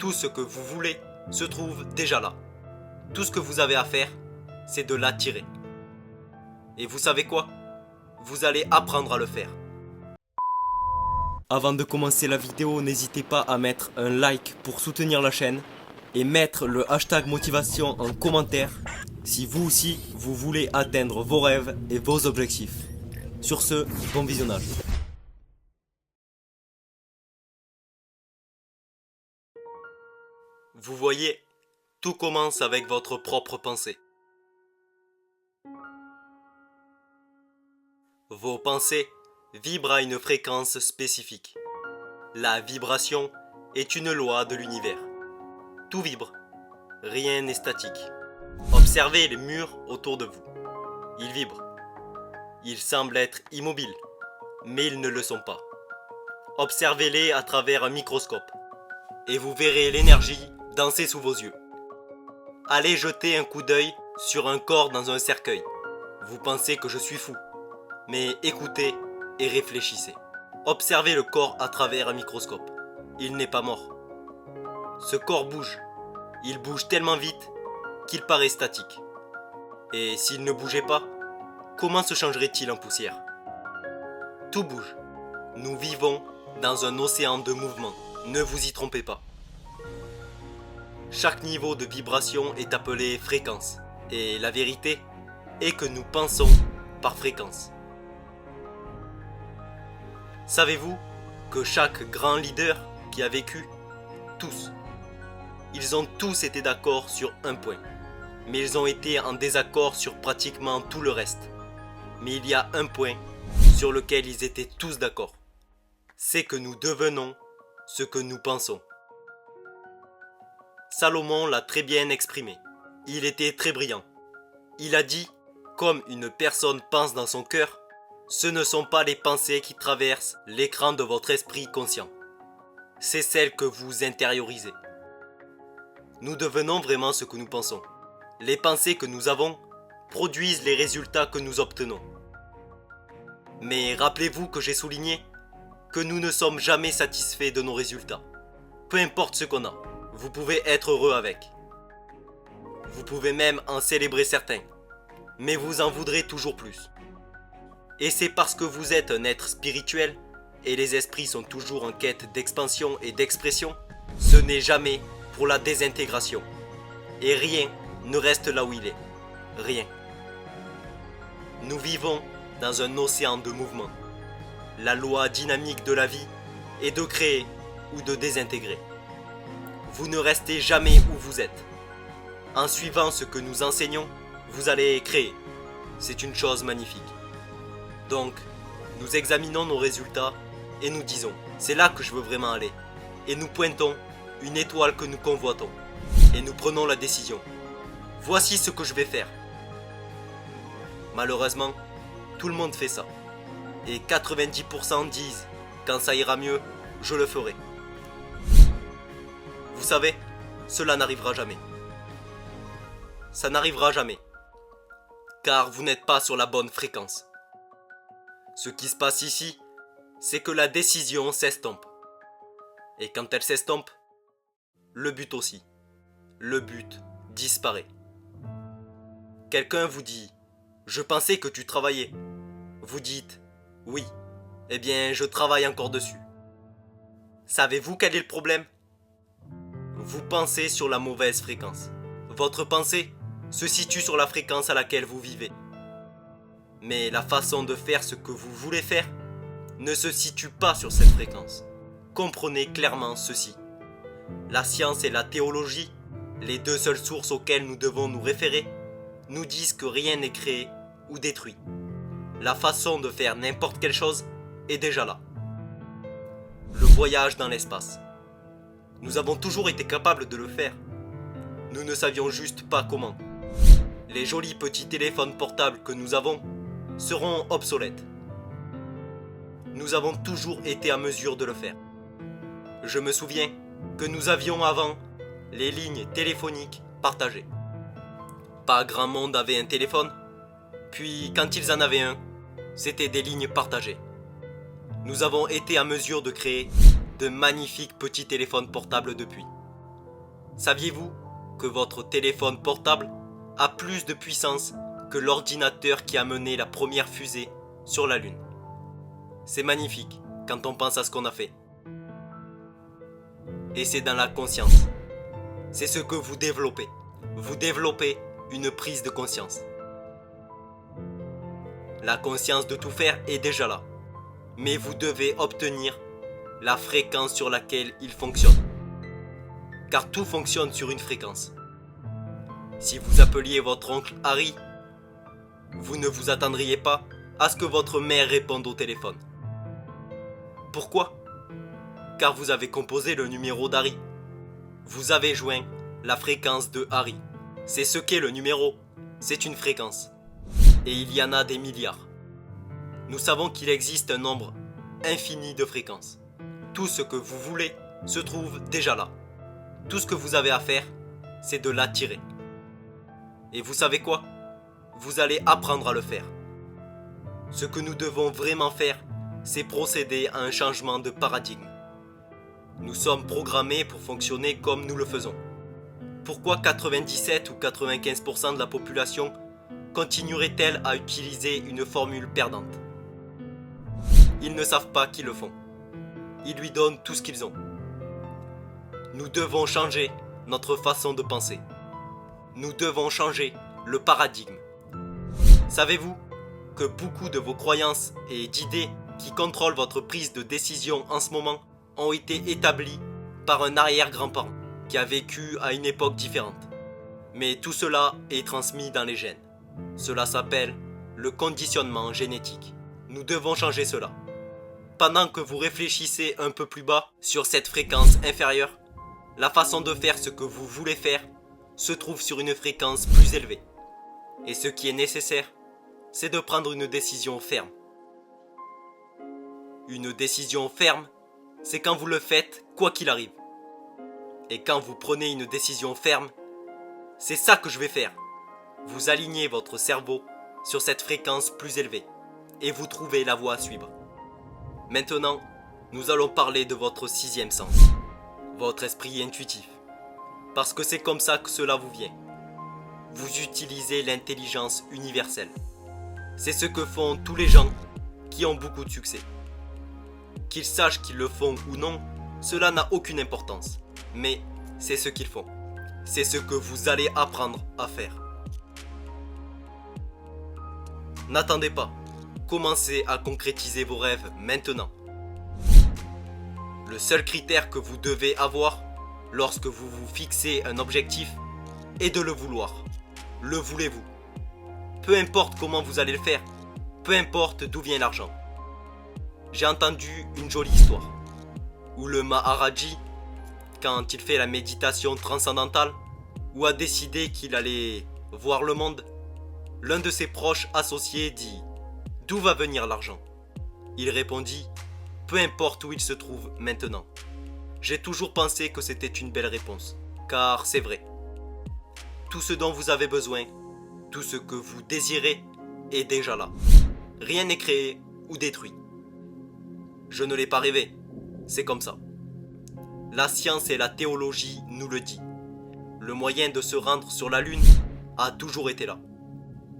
tout ce que vous voulez se trouve déjà là. Tout ce que vous avez à faire, c'est de l'attirer. Et vous savez quoi? Vous allez apprendre à le faire. Avant de commencer la vidéo, n'hésitez pas à mettre un like pour soutenir la chaîne et mettre le hashtag motivation en commentaire si vous aussi vous voulez atteindre vos rêves et vos objectifs. Sur ce, bon visionnage. Vous voyez, tout commence avec votre propre pensée. Vos pensées vibrent à une fréquence spécifique. La vibration est une loi de l'univers. Tout vibre, rien n'est statique. Observez les murs autour de vous. Ils vibrent. Ils semblent être immobiles, mais ils ne le sont pas. Observez-les à travers un microscope et vous verrez l'énergie danser sous vos yeux. Allez jeter un coup d'œil sur un corps dans un cercueil. Vous pensez que je suis fou, mais écoutez et réfléchissez. Observez le corps à travers un microscope. Il n'est pas mort. Ce corps bouge. Il bouge tellement vite qu'il paraît statique. Et s'il ne bougeait pas, comment se changerait-il en poussière? Tout bouge. Nous vivons dans un océan de mouvement. Ne vous y trompez pas. Chaque niveau de vibration est appelé fréquence. Et la vérité est que nous pensons par fréquence. Savez-vous que chaque grand leader qui a vécu, tous, ils ont tous été d'accord sur un point. Mais ils ont été en désaccord sur pratiquement tout le reste. Mais il y a un point sur lequel ils étaient tous d'accord. C'est que nous devenons ce que nous pensons. Salomon l'a très bien exprimé. Il était très brillant. Il a dit, comme une personne pense dans son cœur, ce ne sont pas les pensées qui traversent l'écran de votre esprit conscient. C'est celles que vous intériorisez. Nous devenons vraiment ce que nous pensons. Les pensées que nous avons produisent les résultats que nous obtenons. Mais rappelez-vous que j'ai souligné que nous ne sommes jamais satisfaits de nos résultats. Peu importe ce qu'on a, vous pouvez être heureux avec. Vous pouvez même en célébrer certains, mais vous en voudrez toujours plus. Et c'est parce que vous êtes un être spirituel et les esprits sont toujours en quête d'expansion et d'expression, ce n'est jamais pour la désintégration. Et rien ne reste là où il est. Rien. Nous vivons dans un océan de mouvement. La loi dynamique de la vie est de créer ou de désintégrer. Vous ne restez jamais où vous êtes. En suivant ce que nous enseignons, vous allez créer. C'est une chose magnifique. Donc, nous examinons nos résultats et nous disons, c'est là que je veux vraiment aller. Et nous pointons une étoile que nous convoitons. Et nous prenons la décision. Voici ce que je vais faire. Malheureusement, tout le monde fait ça. Et 90% disent, quand ça ira mieux, je le ferai. Vous savez, cela n'arrivera jamais. Ça n'arrivera jamais. Car vous n'êtes pas sur la bonne fréquence. Ce qui se passe ici, c'est que la décision s'estompe. Et quand elle s'estompe, le but aussi. Le but disparaît. Quelqu'un vous dit « Je pensais que tu travaillais ». Vous dites « Oui, eh bien je travaille encore dessus ». Savez-vous quel est le problème? Vous pensez sur la mauvaise fréquence. Votre pensée se situe sur la fréquence à laquelle vous vivez. Mais la façon de faire ce que vous voulez faire ne se situe pas sur cette fréquence. Comprenez clairement ceci. La science et la théologie, les deux seules sources auxquelles nous devons nous référer, nous disent que rien n'est créé ou détruit. La façon de faire n'importe quelle chose est déjà là. Le voyage dans l'espace. Nous avons toujours été capables de le faire. Nous ne savions juste pas comment. Les jolis petits téléphones portables que nous avons seront obsolètes. Nous avons toujours été à mesure de le faire. Je me souviens que nous avions avant les lignes téléphoniques partagées. Pas grand monde avait un téléphone, puis quand ils en avaient un, c'était des lignes partagées. Nous avons été à mesure de créer de magnifiques petits téléphones portables depuis. Saviez-vous que votre téléphone portable a plus de puissance que l'ordinateur qui a mené la première fusée sur la Lune? C'est magnifique quand on pense à ce qu'on a fait. Et c'est dans la conscience. C'est ce que vous développez. Vous développez une prise de conscience. La conscience de tout faire est déjà là. Mais vous devez obtenir la fréquence sur laquelle il fonctionne. Car tout fonctionne sur une fréquence. Si vous appeliez votre oncle Harry, vous ne vous attendriez pas à ce que votre mère réponde au téléphone. Pourquoi? Car vous avez composé le numéro d'Harry. Vous avez joint la fréquence de Harry. C'est ce qu'est le numéro. C'est une fréquence. Et il y en a des milliards. Nous savons qu'il existe un nombre infini de fréquences. Tout ce que vous voulez se trouve déjà là. Tout ce que vous avez à faire, c'est de l'attirer. Et vous savez quoi? Vous allez apprendre à le faire. Ce que nous devons vraiment faire, c'est procéder à un changement de paradigme. Nous sommes programmés pour fonctionner comme nous le faisons. Pourquoi 97 ou 95% de la population continuerait-elle à utiliser une formule perdante? Ils ne savent pas qu'ils le font. Ils lui donnent tout ce qu'ils ont. Nous devons changer notre façon de penser. Nous devons changer le paradigme. Savez-vous que beaucoup de vos croyances et d'idées qui contrôlent votre prise de décision en ce moment ont été établies par un arrière-grand-parent qui a vécu à une époque différente. Mais tout cela est transmis dans les gènes. Cela s'appelle le conditionnement génétique. Nous devons changer cela. Pendant que vous réfléchissez un peu plus bas sur cette fréquence inférieure, la façon de faire ce que vous voulez faire se trouve sur une fréquence plus élevée. Et ce qui est nécessaire, c'est de prendre une décision ferme. Une décision ferme, c'est quand vous le faites quoi qu'il arrive. Et quand vous prenez une décision ferme, c'est ça que je vais faire. Vous alignez votre cerveau sur cette fréquence plus élevée et vous trouvez la voie à suivre. Maintenant, nous allons parler de votre sixième sens, votre esprit intuitif. Parce que c'est comme ça que cela vous vient. Vous utilisez l'intelligence universelle. C'est ce que font tous les gens qui ont beaucoup de succès. Qu'ils sachent qu'ils le font ou non, cela n'a aucune importance. Mais c'est ce qu'ils font. C'est ce que vous allez apprendre à faire. N'attendez pas. Commencez à concrétiser vos rêves maintenant. Le seul critère que vous devez avoir lorsque vous vous fixez un objectif est de le vouloir. Le voulez-vous? Peu importe comment vous allez le faire, peu importe d'où vient l'argent. J'ai entendu une jolie histoire où le Maharaji, quand il fait la méditation transcendantale, ou a décidé qu'il allait voir le monde, l'un de ses proches associés dit « D'où va venir l'argent ?» Il répondit « Peu importe où il se trouve maintenant. » J'ai toujours pensé que c'était une belle réponse, car c'est vrai. Tout ce dont vous avez besoin, tout ce que vous désirez est déjà là. Rien n'est créé ou détruit. Je ne l'ai pas rêvé, c'est comme ça. La science et la théologie nous le disent. Le moyen de se rendre sur la Lune a toujours été là.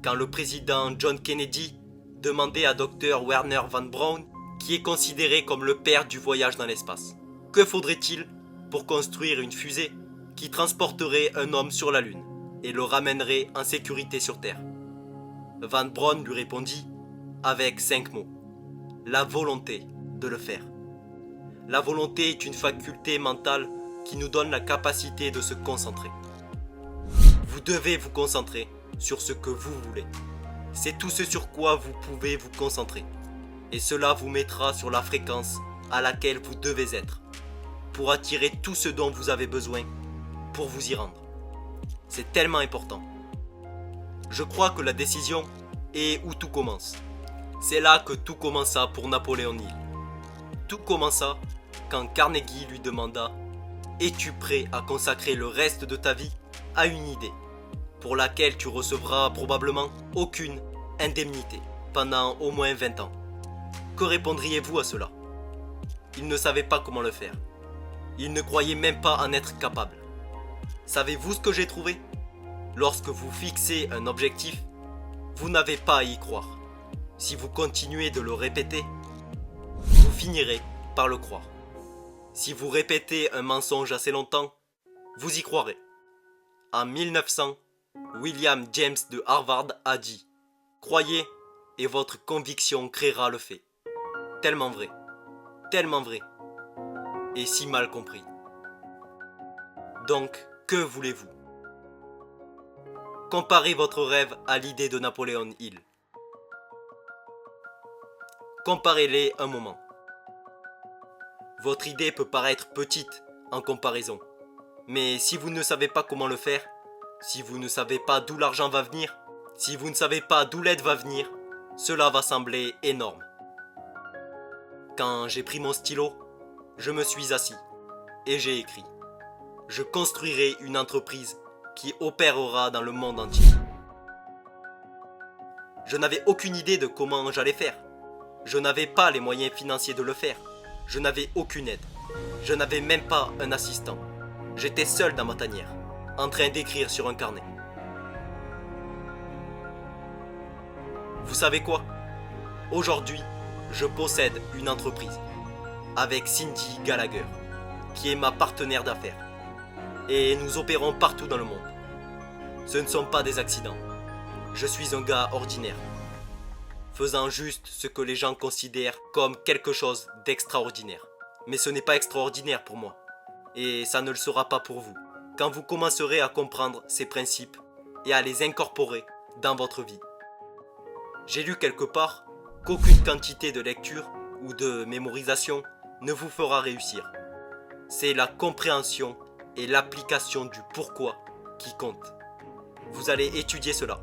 Quand le président John Kennedy demandait à Dr Werner von Braun, qui est considéré comme le père du voyage dans l'espace, que faudrait-il pour construire une fusée qui transporterait un homme sur la Lune et le ramènerait en sécurité sur Terre? Van Braun lui répondit avec 5 mots. La volonté de le faire. La volonté est une faculté mentale qui nous donne la capacité de se concentrer. Vous devez vous concentrer sur ce que vous voulez. C'est tout ce sur quoi vous pouvez vous concentrer. Et cela vous mettra sur la fréquence à laquelle vous devez être, pour attirer tout ce dont vous avez besoin, pour vous y rendre. C'est tellement important. Je crois que la décision est où tout commence. C'est là que tout commença pour Napoléon Hill. Tout commença quand Carnegie lui demanda « Es-tu prêt à consacrer le reste de ta vie à une idée pour laquelle tu recevras probablement aucune indemnité pendant au moins 20 ans ?» Que répondriez-vous à cela? Il ne savait pas comment le faire. Il ne croyait même pas en être capable. Savez-vous ce que j'ai trouvé? Lorsque vous fixez un objectif, vous n'avez pas à y croire. Si vous continuez de le répéter, vous finirez par le croire. Si vous répétez un mensonge assez longtemps, vous y croirez. En 1900, William James de Harvard a dit « Croyez et votre conviction créera le fait ». Tellement vrai, et si mal compris. Donc, que voulez-vous? Comparez votre rêve à l'idée de Napoléon Hill. Comparez-les un moment. Votre idée peut paraître petite en comparaison, mais si vous ne savez pas comment le faire, si vous ne savez pas d'où l'argent va venir, si vous ne savez pas d'où l'aide va venir, cela va sembler énorme. Quand j'ai pris mon stylo, je me suis assis et j'ai écrit. Je construirai une entreprise qui opérera dans le monde entier. Je n'avais aucune idée de comment j'allais faire. Je n'avais pas les moyens financiers de le faire. Je n'avais aucune aide. Je n'avais même pas un assistant. J'étais seul dans ma tanière, en train d'écrire sur un carnet. Vous savez quoi? Aujourd'hui, je possède une entreprise avec Cindy Gallagher, qui est ma partenaire d'affaires. Et nous opérons partout dans le monde. Ce ne sont pas des accidents. Je suis un gars ordinaire, faisant juste ce que les gens considèrent comme quelque chose d'extraordinaire. Mais ce n'est pas extraordinaire pour moi. Et ça ne le sera pas pour vous, quand vous commencerez à comprendre ces principes et à les incorporer dans votre vie. J'ai lu quelque part qu'aucune quantité de lecture ou de mémorisation ne vous fera réussir. C'est la compréhension et l'application du pourquoi qui compte. Vous allez étudier cela.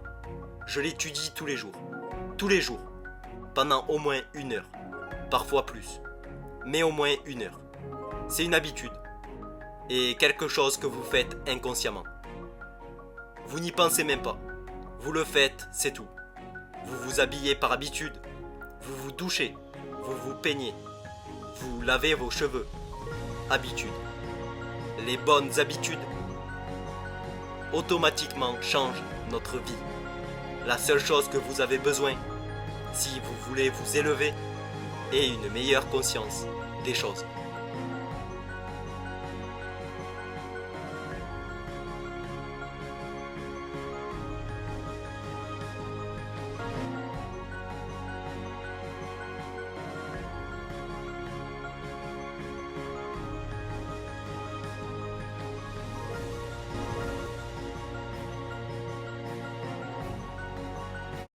Je l'étudie tous les jours, pendant au moins 1 heure, parfois plus, mais au moins 1 heure. C'est une habitude et quelque chose que vous faites inconsciemment. Vous n'y pensez même pas, vous le faites, c'est tout. Vous vous habillez par habitude, vous vous douchez, vous vous peignez, vous lavez vos cheveux. Habitude. Les bonnes habitudes automatiquement changent notre vie. La seule chose que vous avez besoin, si vous voulez vous élever, est une meilleure conscience des choses.